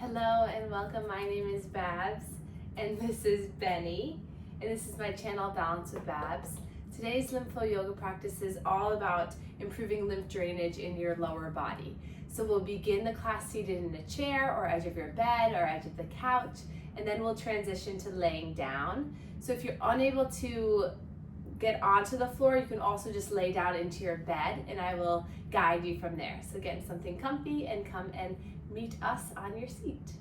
Hello and welcome. My name is Babs and this is Benny, and this is my channel Balance with Babs. Today's lymph flow yoga practice is all about improving lymph drainage in your lower body. So we'll begin the class seated in a chair or edge of your bed or edge of the couch, and then we'll transition to laying down. So if you're unable to get onto the floor, you can also just lay down into your bed and I will guide you from there. So get something comfy and come and meet us on your seat.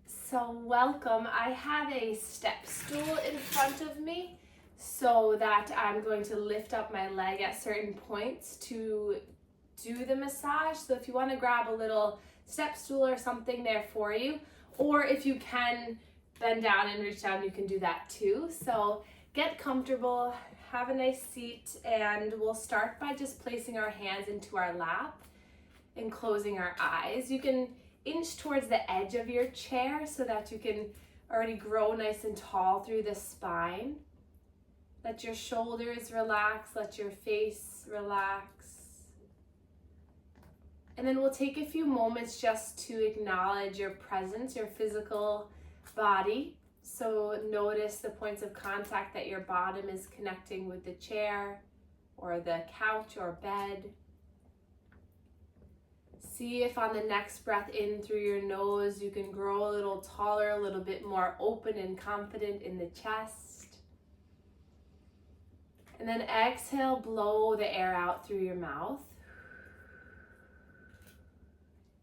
So welcome. I have a step stool in front of me so that I'm going to lift up my leg at certain points to do the massage. So if you want to grab a little step stool or something there for you, or if you can bend down and reach down, you can do that too. So get comfortable, have a nice seat, and we'll start by just placing our hands into our lap and closing our eyes. You can inch towards the edge of your chair so that you can already grow nice and tall through the spine. Let your shoulders relax, let your face relax. And then we'll take a few moments just to acknowledge your presence, your physical body. So notice the points of contact that your bottom is connecting with the chair or the couch or bed. See if on the next breath in through your nose, you can grow a little taller, a little bit more open and confident in the chest. And then exhale, blow the air out through your mouth.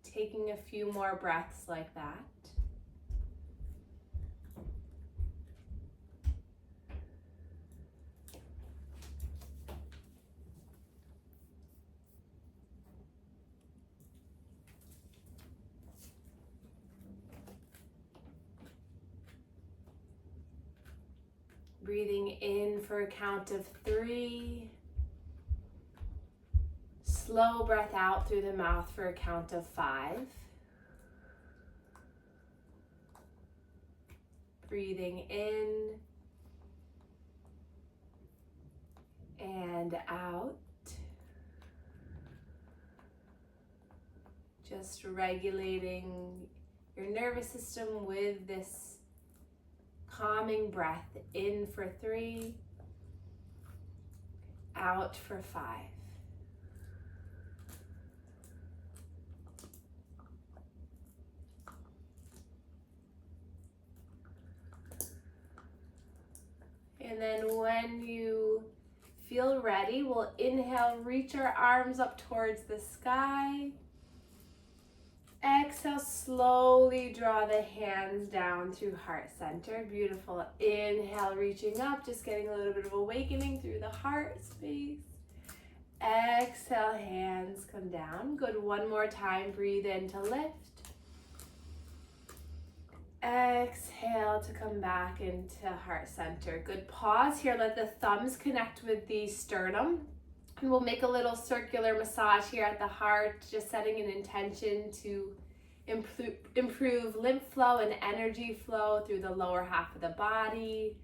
Taking a few more breaths like that. Breathing in for a count of 3. Slow breath out through the mouth for a count of 5. Breathing in and out. Just regulating your nervous system with this calming breath. In for 3, out for 5. And then when you feel ready, we'll inhale, reach our arms up towards the sky. Exhale, slowly draw the hands down through heart center. Beautiful. Inhale, reaching up, just getting a little bit of awakening through the heart space. Exhale, hands come down. Good. One more time. Breathe in to lift. Exhale to come back into heart center. Good. Pause here. Let the thumbs connect with the sternum. And we'll make a little circular massage here at the heart, just setting an intention to improve lymph flow and energy flow through the lower half of the body.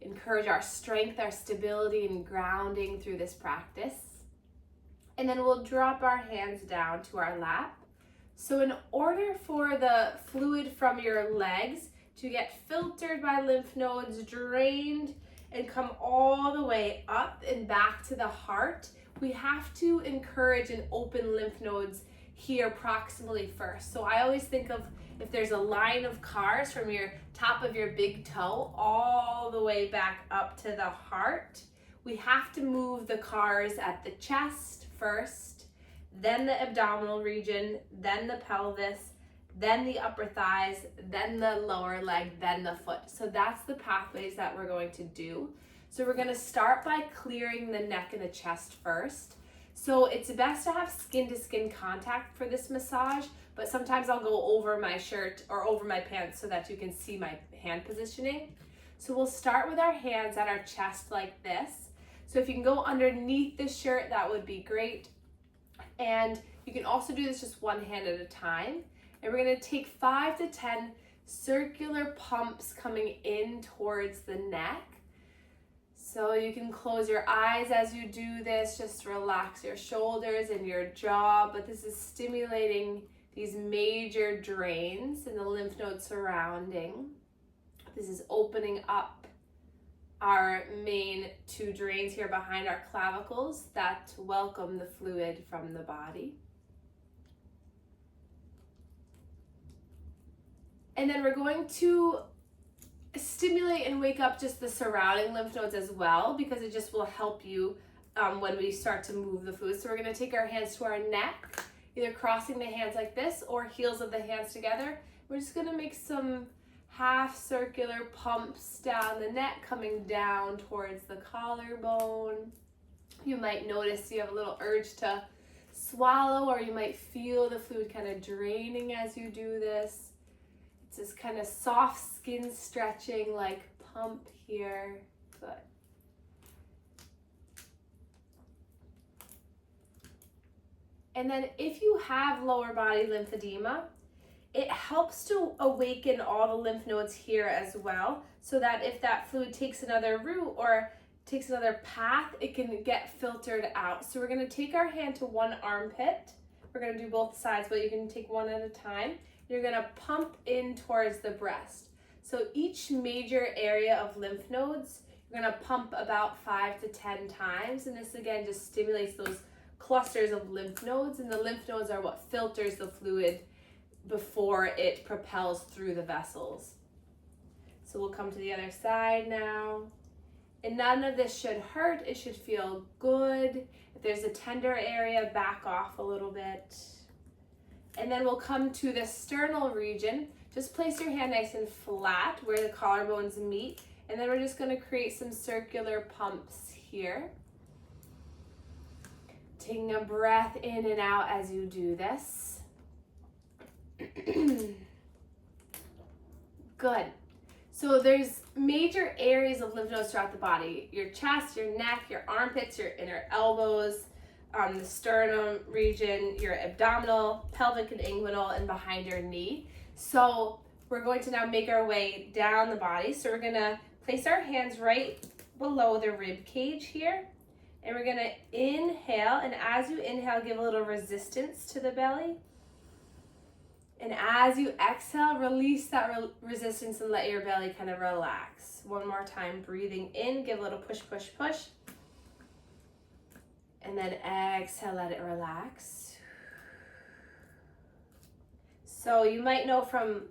Encourage our strength, our stability, and grounding through this practice. And then we'll drop our hands down to our lap. So in order for the fluid from your legs to get filtered by lymph nodes, drained, and come all the way up and back to the heart, we have to encourage and open lymph nodes here proximally first. So I always think of if there's a line of cars from your top of your big toe all the way back up to the heart, we have to move the cars at the chest first, then the abdominal region, then the pelvis, then the upper thighs, then the lower leg, then the foot. So that's the pathways that we're going to do. So we're going to start by clearing the neck and the chest first. So it's best to have skin to skin contact for this massage, but sometimes I'll go over my shirt or over my pants so that you can see my hand positioning. So we'll start with our hands at our chest like this. So if you can go underneath the shirt, that would be great. And you can also do this just one hand at a time. And we're going to take 5 to 10 circular pumps coming in towards the neck. So you can close your eyes as you do this, just relax your shoulders and your jaw, but this is stimulating these major drains in the lymph nodes surrounding. This is opening up our main two drains here behind our clavicles that welcome the fluid from the body. And then we're going to stimulate and wake up just the surrounding lymph nodes as well, because it just will help you when we start to move the fluid. So we're going to take our hands to our neck, either crossing the hands like this or heels of the hands together. We're just going to make some half circular pumps down the neck, coming down towards the collarbone. You might notice you have a little urge to swallow, or you might feel the fluid kind of draining as you do this. It's this kind of soft skin stretching, like pump here. Good. And then if you have lower body lymphedema, it helps to awaken all the lymph nodes here as well, so that if that fluid takes another route or takes another path, it can get filtered out. So we're going to take our hand to one armpit. We're going to do both sides, but you can take one at a time. You're going to pump in towards the breast. So each major area of lymph nodes, you're going to pump about 5 to 10 times. And this again just stimulates those clusters of lymph nodes. And the lymph nodes are what filters the fluid before it propels through the vessels. So we'll come to the other side now. And none of this should hurt. It should feel good. If there's a tender area, back off a little bit. And then we'll come to the sternal region. Just place your hand nice and flat where the collarbones meet. And then we're just going to create some circular pumps here. Taking a breath in and out as you do this. Good. So there's major areas of lymph nodes throughout the body. Your chest, your neck, your armpits, your inner elbows, the sternum region, your abdominal, pelvic and inguinal, and behind your knee. So we're going to now make our way down the body. So we're going to place our hands right below the rib cage here. And we're going to inhale. And as you inhale, give a little resistance to the belly. And as you exhale, release that resistance and let your belly kind of relax. One more time, breathing in, give a little push, push, push. And then exhale, let it relax. So you might know from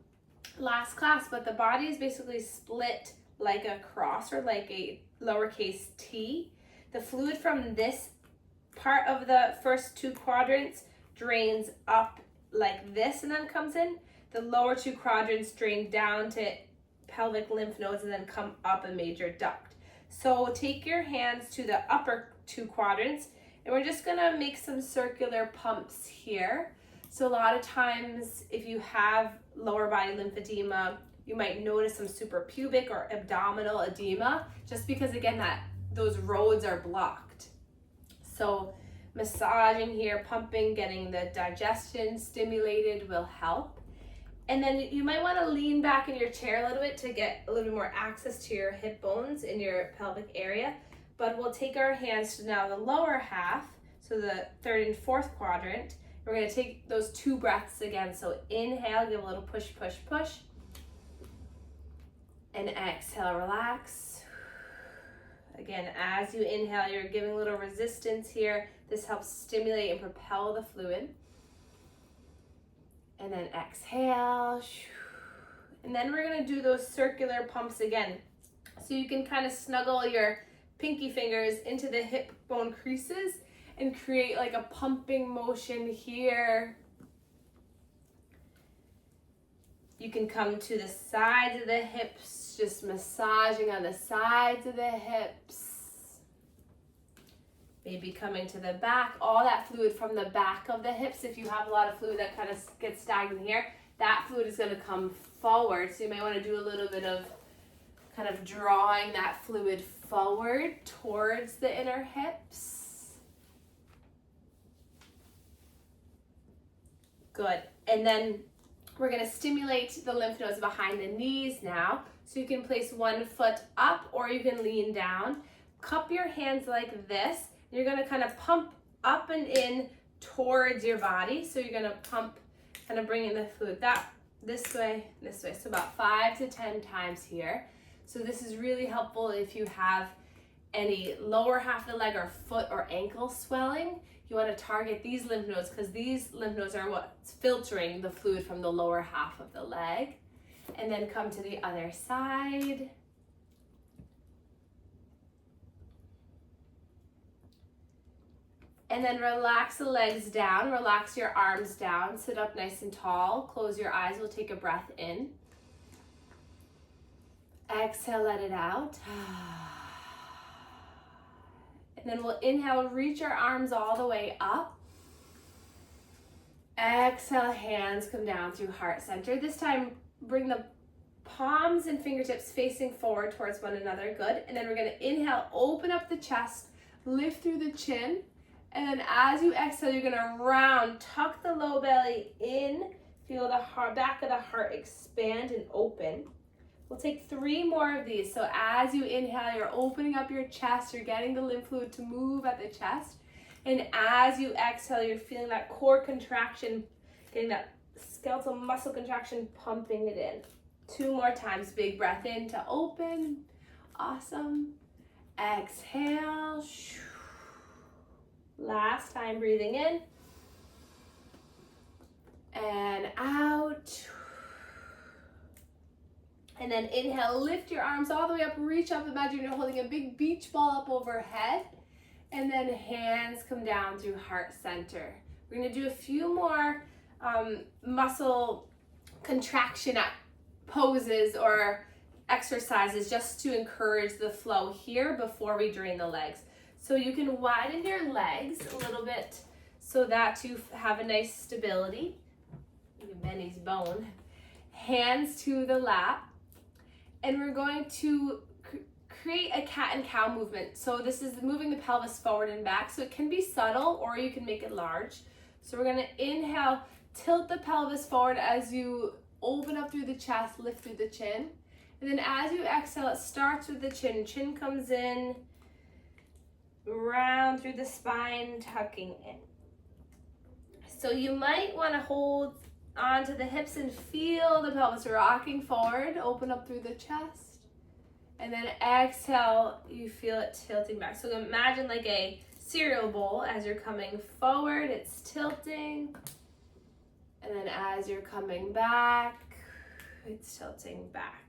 last class, but the body is basically split like a cross or like a lowercase t. The fluid from this part of the first two quadrants drains up like this and then comes in. The lower two quadrants drain down to pelvic lymph nodes and then come up a major duct. So take your hands to the upper two quadrants, and we're just gonna make some circular pumps here. So a lot of times if you have lower body lymphedema, you might notice some suprapubic or abdominal edema, just because again that those roads are blocked. So massaging here, pumping, getting the digestion stimulated will help. And then you might want to lean back in your chair a little bit to get a little bit more access to your hip bones in your pelvic area. But we'll take our hands to now the lower half, so the third and fourth quadrant. We're going to take those two breaths again. So inhale, give a little push, push, push. And exhale, relax. Again, as you inhale, you're giving a little resistance here. This helps stimulate and propel the fluid. And then exhale. And then we're going to do those circular pumps again. So you can kind of snuggle your pinky fingers into the hip bone creases and create like a pumping motion here. You can come to the sides of the hips, just massaging on the sides of the hips. Maybe coming to the back, all that fluid from the back of the hips. If you have a lot of fluid that kind of gets stagnant here, that fluid is going to come forward. So you might want to do a little bit of kind of drawing that fluid forward towards the inner hips. Good. And then we're going to stimulate the lymph nodes behind the knees now. So you can place one foot up or you can lean down. cup your hands like this. You're gonna kind of pump up and in towards your body. So you're gonna pump, kind of bringing the fluid this way. So about 5 to 10 times here. So this is really helpful if you have any lower half of the leg or foot or ankle swelling. You want to target these lymph nodes because these lymph nodes are what's filtering the fluid from the lower half of the leg. And then come to the other side. And then relax the legs down, relax your arms down, sit up nice and tall, close your eyes, we'll take a breath in. Exhale, let it out. And then we'll inhale, reach our arms all the way up. Exhale, hands come down through heart center. This time, bring the palms and fingertips facing forward towards one another. Good. And then we're going to inhale, open up the chest, lift through the chin. And then as you exhale, you're going to round, tuck the low belly in. Feel the back of the heart expand and open. We'll take 3 more of these. So as you inhale, you're opening up your chest. You're getting the lymph fluid to move at the chest. And as you exhale, you're feeling that core contraction, getting that skeletal muscle contraction, pumping it in. 2 more times. Big breath in to open. Awesome. Exhale. Last time, breathing in. And out. And then inhale, lift your arms all the way up, reach up. Imagine you're holding a big beach ball up overhead. And then hands come down through heart center. We're gonna do a few more muscle contraction poses or exercises just to encourage the flow here before we drain the legs. So you can widen your legs a little bit so that you have a nice stability. Benny's bone. Hands to the lap. And we're going to create a cat and cow movement. So this is moving the pelvis forward and back. So it can be subtle or you can make it large. So we're gonna inhale, tilt the pelvis forward as you open up through the chest, lift through the chin. And then as you exhale, it starts with the chin. Chin comes in, round through the spine, tucking in. So you might wanna hold onto the hips and feel the pelvis rocking forward, open up through the chest. And then exhale, you feel it tilting back. So imagine like a cereal bowl as you're coming forward, it's tilting. And then as you're coming back, it's tilting back.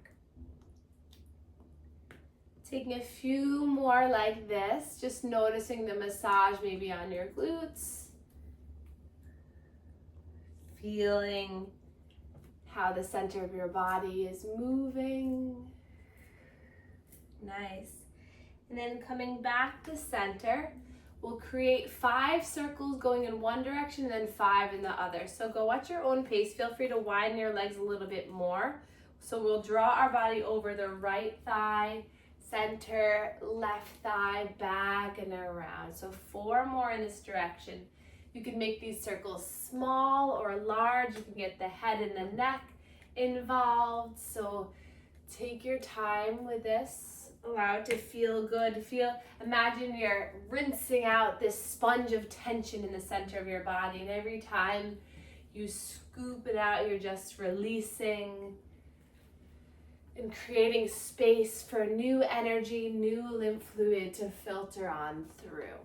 Taking a few more like this, just noticing the massage maybe on your glutes. Feeling how the center of your body is moving. Nice. And then coming back to center, we'll create 5 circles going in one direction and then 5 in the other. So go at your own pace. Feel free to widen your legs a little bit more. So we'll draw our body over the right thigh, center, left thigh, back and around. So 4 more in this direction. You can make these circles small or large. You can get the head and the neck involved. So take your time with this. Allow it to feel good. Imagine you're rinsing out this sponge of tension in the center of your body. And every time you scoop it out, you're just releasing and creating space for new energy, new lymph fluid to filter on through.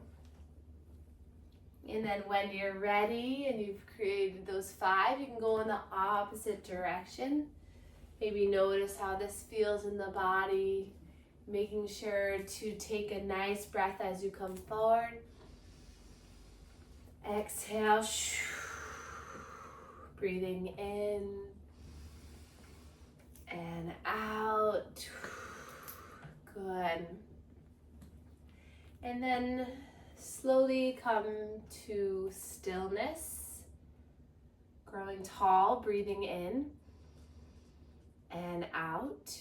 And then when you're ready and you've created those 5, you can go in the opposite direction. Maybe notice how this feels in the body. Making sure to take a nice breath as you come forward. Exhale. Breathing in and out. Good. And then slowly come to stillness, growing tall, breathing in and out.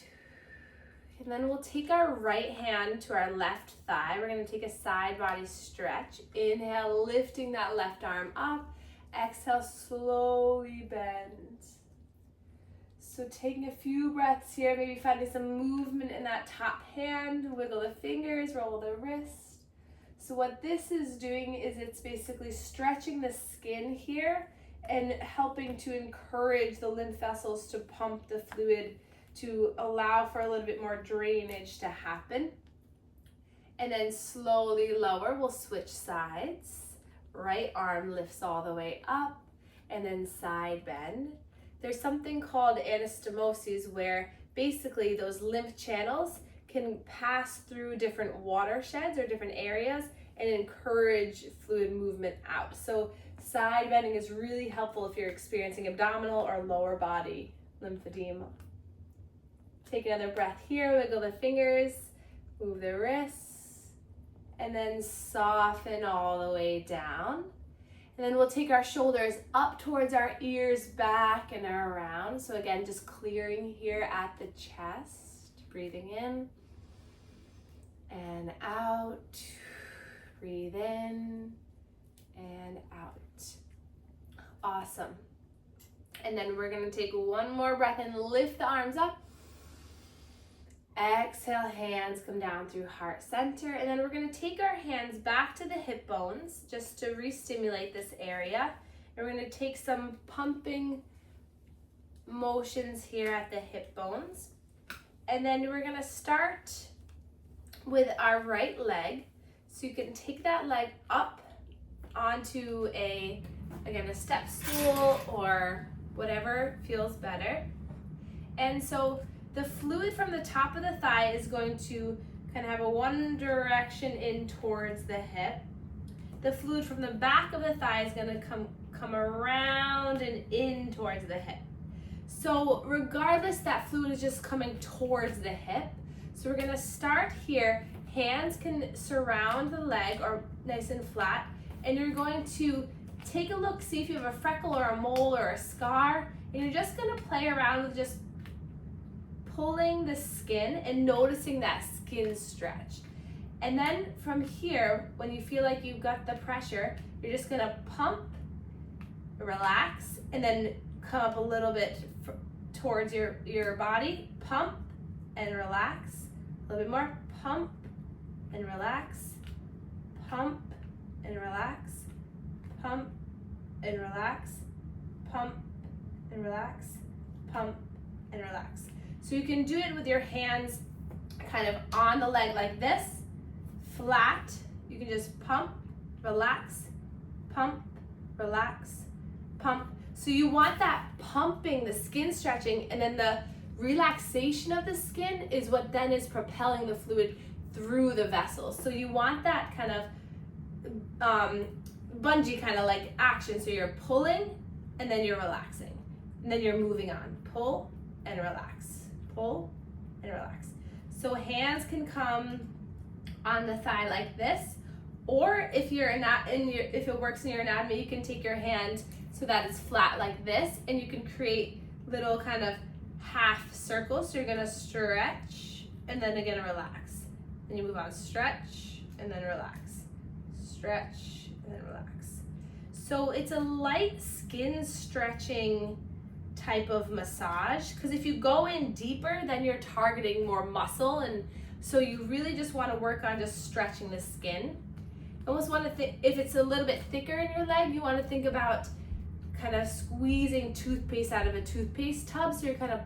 And then we'll take our right hand to our left thigh. We're going to take a side body stretch. Inhale, lifting that left arm up. Exhale, slowly bend. So taking a few breaths here, maybe finding some movement in that top hand, wiggle the fingers, roll the wrist. So what this is doing is it's basically stretching the skin here and helping to encourage the lymph vessels to pump the fluid to allow for a little bit more drainage to happen. And then slowly lower, we'll switch sides. Right arm lifts all the way up, and then side bend. There's something called anastomosis where basically those lymph channels can pass through different watersheds or different areas and encourage fluid movement out. So side bending is really helpful if you're experiencing abdominal or lower body lymphedema. Take another breath here, wiggle the fingers, move the wrists, and then soften all the way down. And then we'll take our shoulders up towards our ears, back and around. So again, just clearing here at the chest. Breathing in and out. Breathe in and out. Awesome. And then we're gonna take one more breath and lift the arms up. Exhale, hands come down through heart center, and then we're going to take our hands back to the hip bones just to re-stimulate this area. And we're going to take some pumping motions here at the hip bones. And then we're going to start with our right leg. So you can take that leg up onto a step stool or whatever feels better. And so the fluid from the top of the thigh is going to kind of have a one direction in towards the hip. The fluid from the back of the thigh is going to come around and in towards the hip. So regardless, that fluid is just coming towards the hip. So we're going to start here. Hands can surround the leg or nice and flat. And you're going to take a look, see if you have a freckle or a mole or a scar. And you're just going to play around with just pulling the skin and noticing that skin stretch. And then from here, when you feel like you've got the pressure, you're just gonna pump, relax, and then come up a little bit towards your body, pump and relax. A little bit more, pump and relax, pump and relax, pump and relax, pump and relax, pump and relax. So you can do it with your hands kind of on the leg like this, flat. You can just pump, relax, pump, relax, pump. So you want that pumping, the skin stretching, and then the relaxation of the skin is what then is propelling the fluid through the vessels. So you want that kind of bungee kind of like action. So you're pulling and then you're relaxing. And then you're moving on. Pull and relax. Pull and relax. So hands can come on the thigh like this, or if it works in your anatomy, you can take your hand so that it's flat like this, and you can create little kind of half circles. So you're gonna stretch and then again relax. Then you move on, stretch and then relax, stretch and then relax. So it's a light skin stretching type of massage, because if you go in deeper, then you're targeting more muscle, and so you really just want to work on just stretching the skin. You almost want to if it's a little bit thicker in your leg, you want to think about kind of squeezing toothpaste out of a toothpaste tub, so you're kind of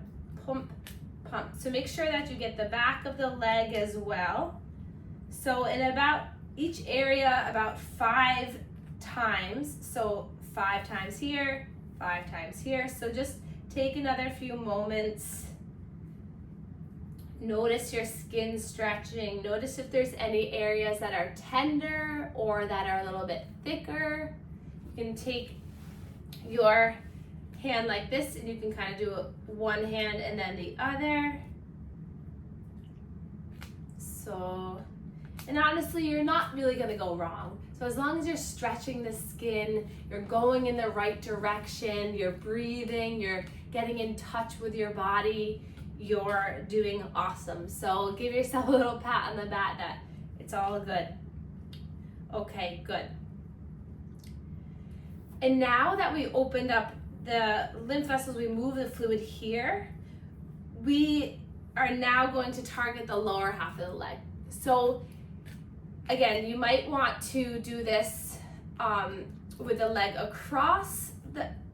pump. So make sure that you get the back of the leg as well. So in about each area about 5 times, so 5 times here, 5 times here. So just take another few moments. Notice your skin stretching. Notice if there's any areas that are tender or that are a little bit thicker. You can take your hand like this and you can kind of do one hand and then the other. So, and honestly, you're not really gonna go wrong. So as long as you're stretching the skin, you're going in the right direction, you're breathing, you're getting in touch with your body, you're doing awesome. So give yourself a little pat on the back that it's all good. Okay, good. And now that we opened up the lymph vessels, we move the fluid here. we are now going to target the lower half of the leg. So again, you might want to do this with the leg across,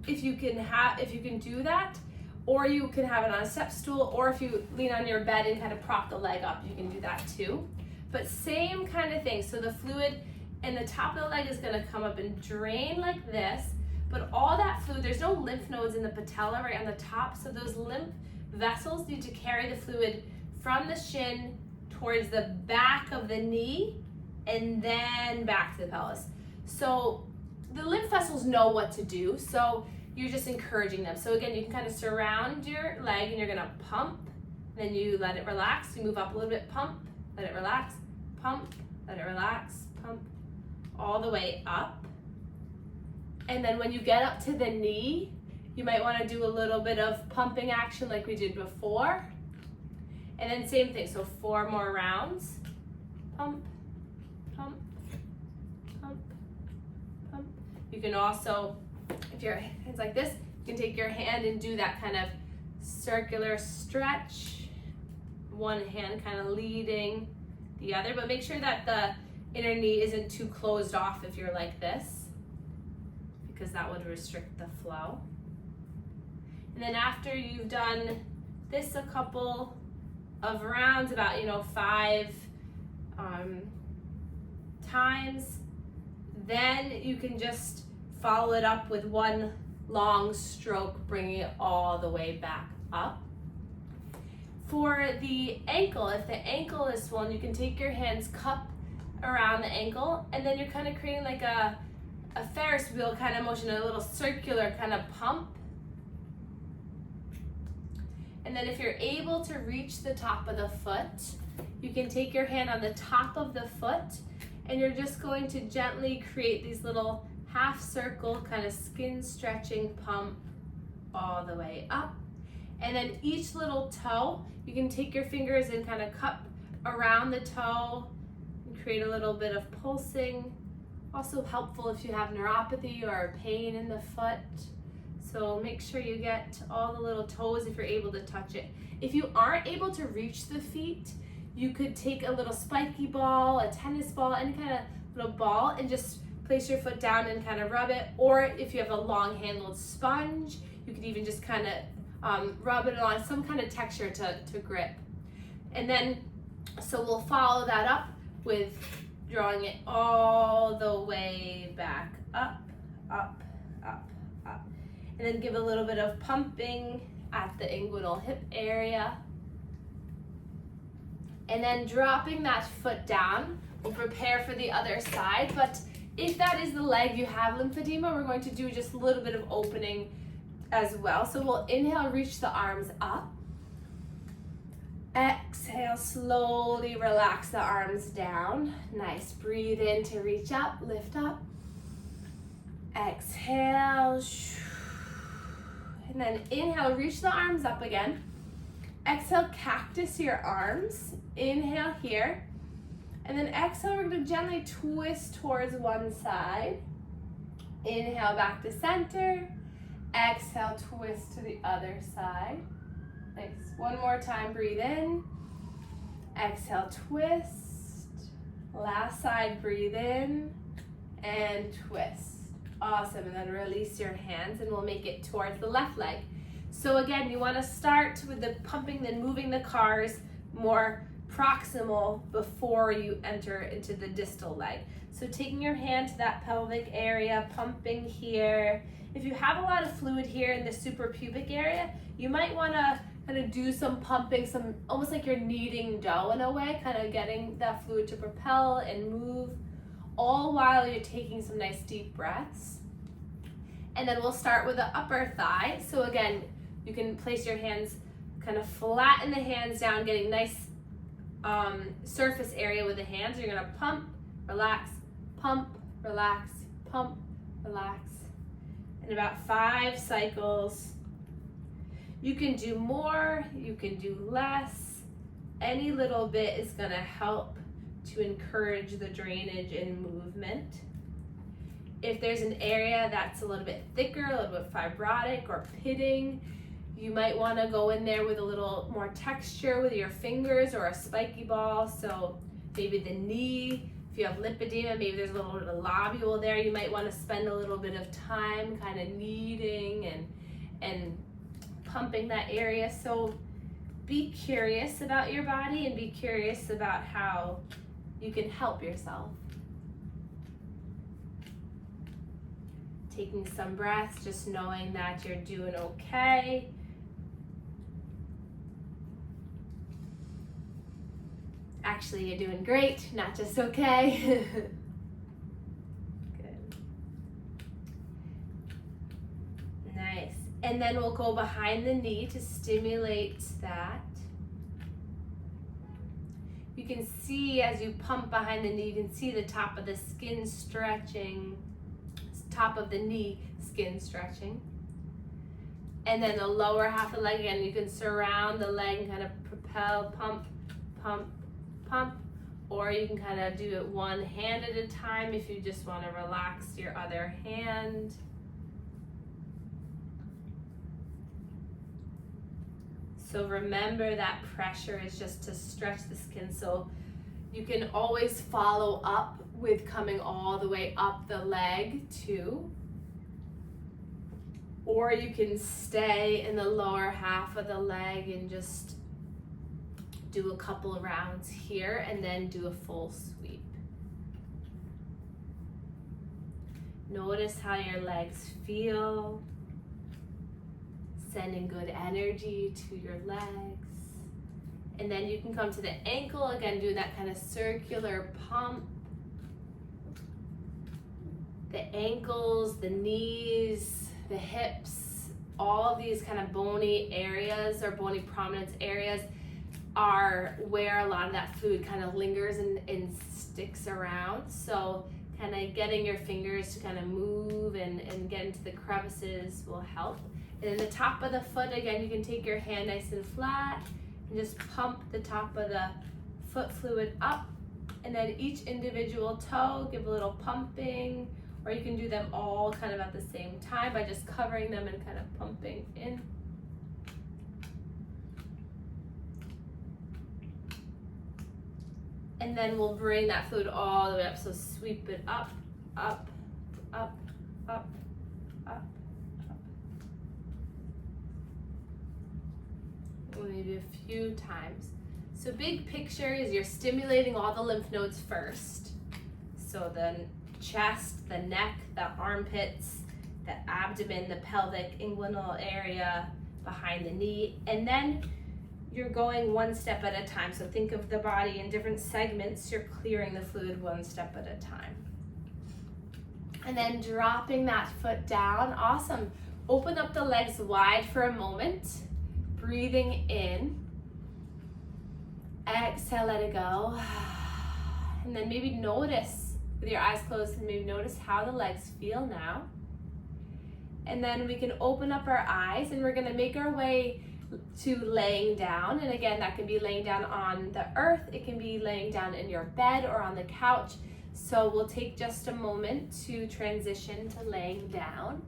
if you can do that, or you can have it on a step stool, or if you lean on your bed and kind of prop the leg up, you can do that too. But same kind of thing. So the fluid in the top of the leg is going to come up and drain like this, but all that fluid, there's no lymph nodes in the patella right on the top, so those lymph vessels need to carry the fluid from the shin towards the back of the knee and then back to the pelvis. So the lymph vessels know what to do, so you're just encouraging them. So again, you can kind of surround your leg and you're gonna pump, then you let it relax, you move up a little bit, pump, let it relax, pump, let it relax, pump, all the way up. And then when you get up to the knee, you might wanna do a little bit of pumping action like we did before. And then same thing, so 4 more rounds. Pump, pump, pump, pump. You can also, if your hand's like this, you can take your hand and do that kind of circular stretch. One hand kind of leading the other, but make sure that the inner knee isn't too closed off if you're like this, because that would restrict the flow. And then after you've done this a couple of rounds, about 5 times, then you can just follow it up with one long stroke, bringing it all the way back up. For the ankle, if the ankle is swollen, you can take your hands, cup around the ankle, and then you're kind of creating like a Ferris wheel kind of motion, a little circular kind of pump. And then if you're able to reach the top of the foot, you can take your hand on the top of the foot, and you're just going to gently create these little half circle kind of skin stretching pump all the way up. And then each little toe, you can take your fingers and kind of cup around the toe and create a little bit of pulsing. Also helpful if you have neuropathy or pain in the foot. So make sure you get all the little toes if you're able to touch it. If you aren't able to reach the feet, you could take a little spiky ball, a tennis ball, any kind of little ball, and just place your foot down and kind of rub it. Or if you have a long handled sponge, you could even just kind of rub it along, some kind of texture to grip. And then, so we'll follow that up with drawing it all the way back up, up, up, up. And then give a little bit of pumping at the inguinal hip area. And then dropping that foot down, we'll prepare for the other side. But if that is the leg, you have lymphedema, we're going to do just a little bit of opening as well. So we'll inhale, reach the arms up. Exhale, slowly relax the arms down. Nice, breathe in to reach up, lift up. Exhale, and then inhale, reach the arms up again. Exhale, cactus your arms. Inhale here. And then exhale, we're going to gently twist towards one side. Inhale, back to center. Exhale, twist to the other side. Nice. One more time, breathe in. Exhale, twist. Last side, breathe in and twist. Awesome, and then release your hands and we'll make it towards the left leg. So again, you want to start with the pumping, then moving the cars more proximal before you enter into the distal leg. So taking your hand to that pelvic area, pumping here. If you have a lot of fluid here in the suprapubic area, you might want to kind of do some pumping, some almost like you're kneading dough in a way, kind of getting that fluid to propel and move, all while you're taking some nice deep breaths. And then we'll start with the upper thigh. So again, you can place your hands, kind of flatten the hands down, getting nice surface area with the hands. You're gonna pump, relax, relax, in about 5 cycles. You can do more, you can do less. Any little bit is gonna help to encourage the drainage and movement. If there's an area that's a little bit thicker, a little bit fibrotic or pitting, You might want to go in there with a little more texture with your fingers or a spiky ball. So maybe the knee, if you have lymphedema, maybe there's a little bit of lobule there. You might want to spend a little bit of time kind of kneading and pumping that area. So be curious about your body and be curious about how you can help yourself. Taking some breaths, just knowing that you're doing okay. Actually, you're doing great, not just okay. Good. Nice. And then we'll go behind the knee to stimulate that. You can see as you pump behind the knee, you can see the top of the skin stretching, top of the knee skin stretching. And then the lower half of the leg, again, you can surround the leg and kind of propel, pump, pump, pump, or you can kind of do it one hand at a time if you just want to relax your other hand. So remember that pressure is just to stretch the skin, so you can always follow up with coming all the way up the leg too. Or you can stay in the lower half of the leg and just do a couple of rounds here and then do a full sweep. Notice how your legs feel, sending good energy to your legs. And then you can come to the ankle, again, doing that kind of circular pump. The ankles, the knees, the hips, all of these kind of bony areas or bony prominence areas are where a lot of that fluid kind of lingers and sticks around. So kind of getting your fingers to kind of move and get into the crevices will help. And then the top of the foot, again, you can take your hand nice and flat and just pump the top of the foot fluid up. And then each individual toe, give a little pumping, or you can do them all kind of at the same time by just covering them and kind of pumping in. And then we'll bring that fluid all the way up. So sweep it up, up, up, up, up. Maybe a few times. So big picture is you're stimulating all the lymph nodes first. So the chest, the neck, the armpits, the abdomen, the pelvic, inguinal area, behind the knee. And then you're going one step at a time. So think of the body in different segments. You're clearing the fluid one step at a time. And then dropping that foot down. Awesome. Open up the legs wide for a moment. Breathing in, exhale, let it go, and then maybe notice with your eyes closed, and maybe notice how the legs feel now. And then we can open up our eyes and we're going to make our way to laying down. And again, that can be laying down on the earth, it can be laying down in your bed or on the couch. So we'll take just a moment to transition to laying down.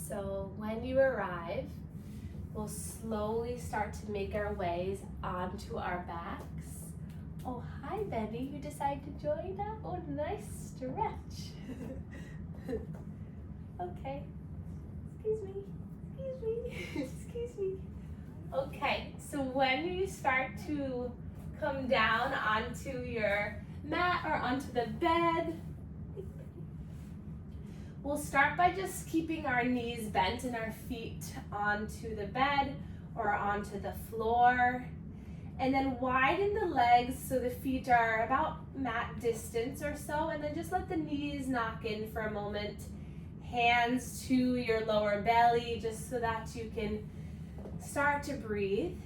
So when you arrive, we'll slowly start to make our ways onto our backs. Oh, hi, Benny. You decided to join us? Oh, nice stretch. Okay. Excuse me. Excuse me. Okay, so when you start to come down onto your mat or onto the bed, we'll start by just keeping our knees bent and our feet onto the bed or onto the floor. And then widen the legs so the feet are about mat distance or so. And then just let the knees knock in for a moment. Hands to your lower belly just so that you can start to breathe.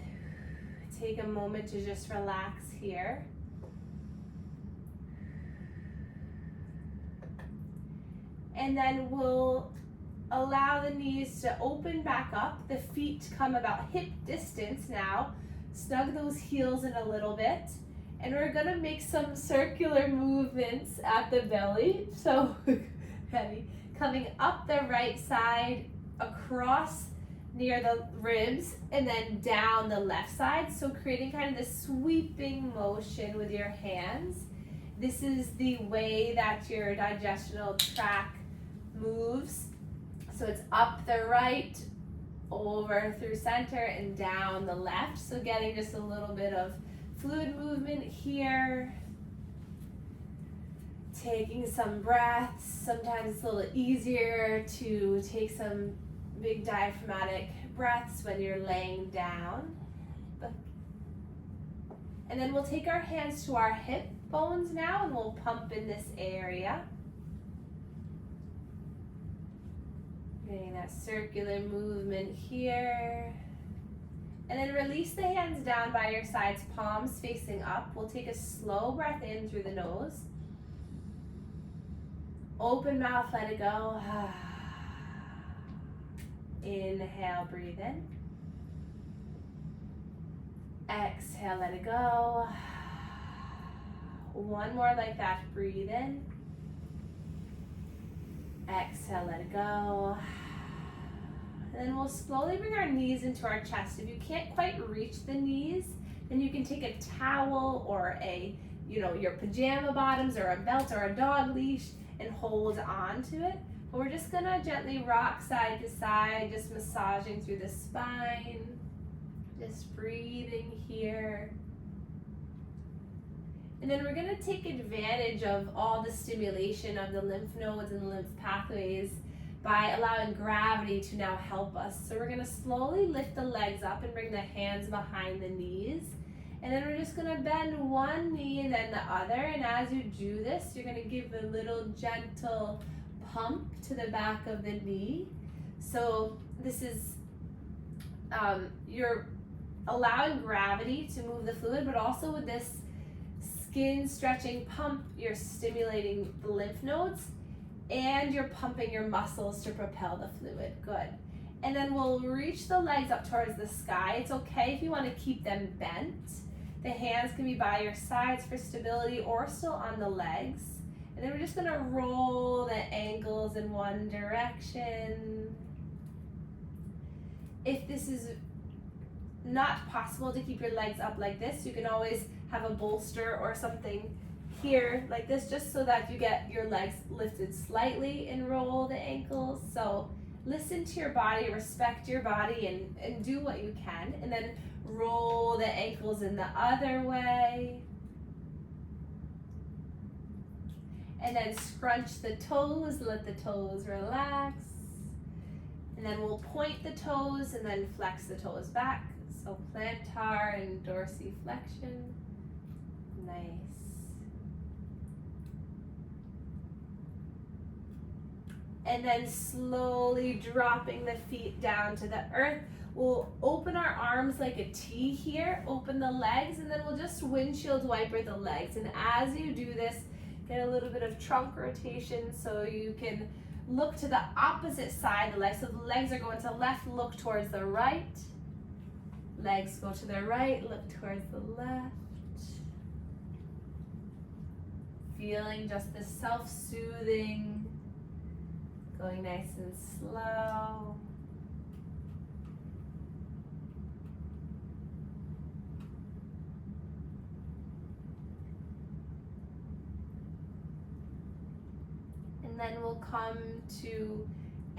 Take a moment to just relax here. And then we'll allow the knees to open back up, the feet to come about hip distance now. Snug those heels in a little bit. And we're gonna make some circular movements at the belly. So, heavy. Coming up the right side, across near the ribs, and then down the left side. So creating kind of this sweeping motion with your hands. This is the way that your digestional tract moves. So it's up the right, over through center, and down the left. So getting just a little bit of fluid movement here. Taking some breaths. Sometimes it's a little easier to take some big diaphragmatic breaths when you're laying down. And then we'll take our hands to our hip bones now, and we'll pump in this area. Getting that circular movement here. And then release the hands down by your sides, palms facing up. We'll take a slow breath in through the nose. Open mouth, let it go. Inhale, breathe in. Exhale, let it go. One more like that, breathe in. Exhale, let it go. And then we'll slowly bring our knees into our chest. If you can't quite reach the knees, then you can take a towel or your pajama bottoms or a belt or a dog leash and hold on to it. But we're just gonna gently rock side to side, just massaging through the spine, just breathing here. And then we're gonna take advantage of all the stimulation of the lymph nodes and lymph pathways by allowing gravity to now help us. So we're gonna slowly lift the legs up and bring the hands behind the knees. And then we're just gonna bend one knee and then the other. And as you do this, you're gonna give a little gentle pump to the back of the knee. So this is, you're allowing gravity to move the fluid, but also with this skin stretching pump, you're stimulating the lymph nodes and you're pumping your muscles to propel the fluid. Good. And then we'll reach the legs up towards the sky. It's okay if you want to keep them bent. The hands can be by your sides for stability or still on the legs. And then we're just going to roll the ankles in one direction. If this is not possible to keep your legs up like this, you can always have a bolster or something here like this, just so that you get your legs lifted slightly and roll the ankles. So listen to your body, respect your body, and do what you can. And then roll the ankles in the other way. And then scrunch the toes, let the toes relax. And then we'll point the toes and then flex the toes back. So plantar and dorsiflexion. Nice. And then slowly dropping the feet down to the earth. We'll open our arms like a T here, open the legs, and then we'll just windshield wiper the legs. And as you do this, get a little bit of trunk rotation so you can look to the opposite side of the legs. So the legs are going to the left, look towards the right. Legs go to the right, look towards the left. Feeling just the self-soothing, going nice and slow. And then we'll come to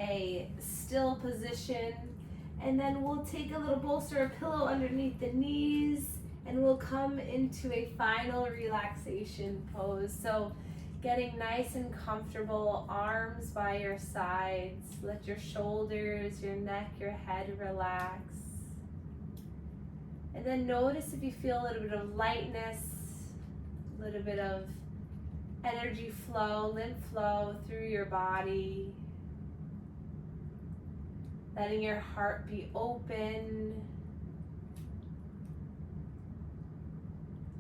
a still position, and then we'll take a little bolster or pillow underneath the knees, and we'll come into a final relaxation pose. So getting nice and comfortable, arms by your sides, let your shoulders, your neck, your head relax. And then notice if you feel a little bit of lightness, a little bit of energy flow, lymph flow through your body. Letting your heart be open.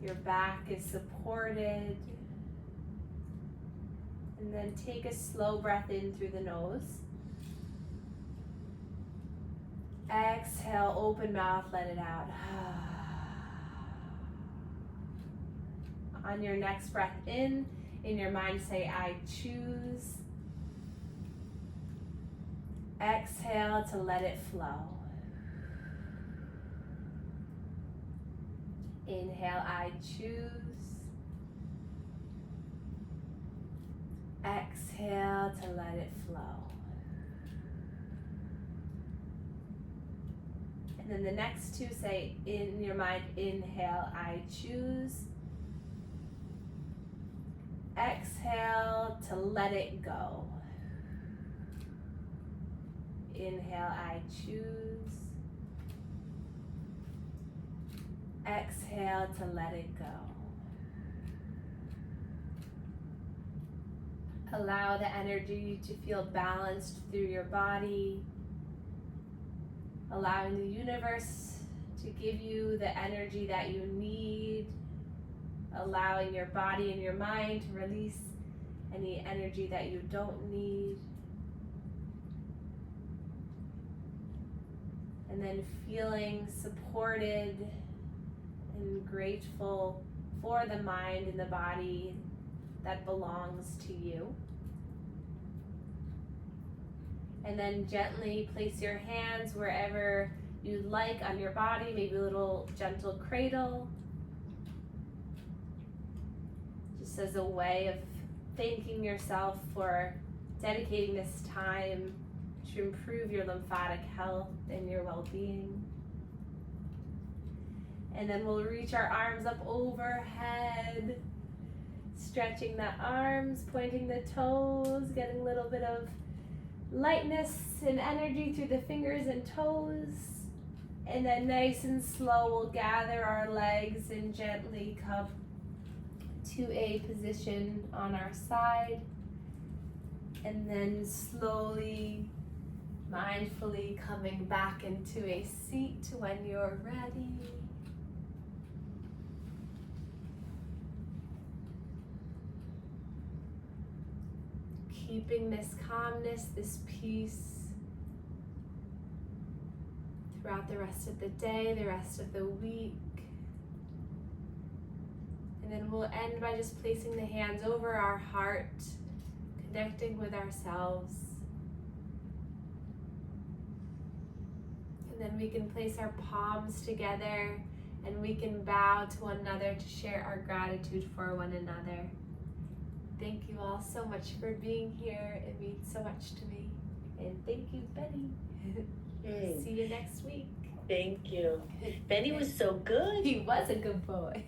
Your back is supported. And then take a slow breath in through the nose. Exhale, open mouth, let it out. On your next breath in your mind say, I choose. Exhale to let it flow. Inhale, I choose. Exhale to let it flow. And then the next two say, in your mind, inhale, I choose. Exhale to let it go. Inhale, I choose. Exhale to let it go. Allow the energy to feel balanced through your body. Allowing the universe to give you the energy that you need. Allowing your body and your mind to release any energy that you don't need. And then feeling supported and grateful for the mind and the body that belongs to you. And then gently place your hands wherever you'd like on your body, maybe a little gentle cradle. Just as a way of thanking yourself for dedicating this time to improve your lymphatic health and your well-being. And then we'll reach our arms up overhead, stretching the arms, pointing the toes, getting a little bit of lightness and energy through the fingers and toes. And then nice and slow, we'll gather our legs and gently come to a position on our side. And then slowly, mindfully coming back into a seat when you're ready. Keeping this calmness, this peace throughout the rest of the day, the rest of the week. And then we'll end by just placing the hands over our heart, connecting with ourselves. And then we can place our palms together and we can bow to one another to share our gratitude for one another. Thank you all so much for being here. It means so much to me. And thank you, Benny. See you next week. Thank you. Benny was so good. He was a good boy.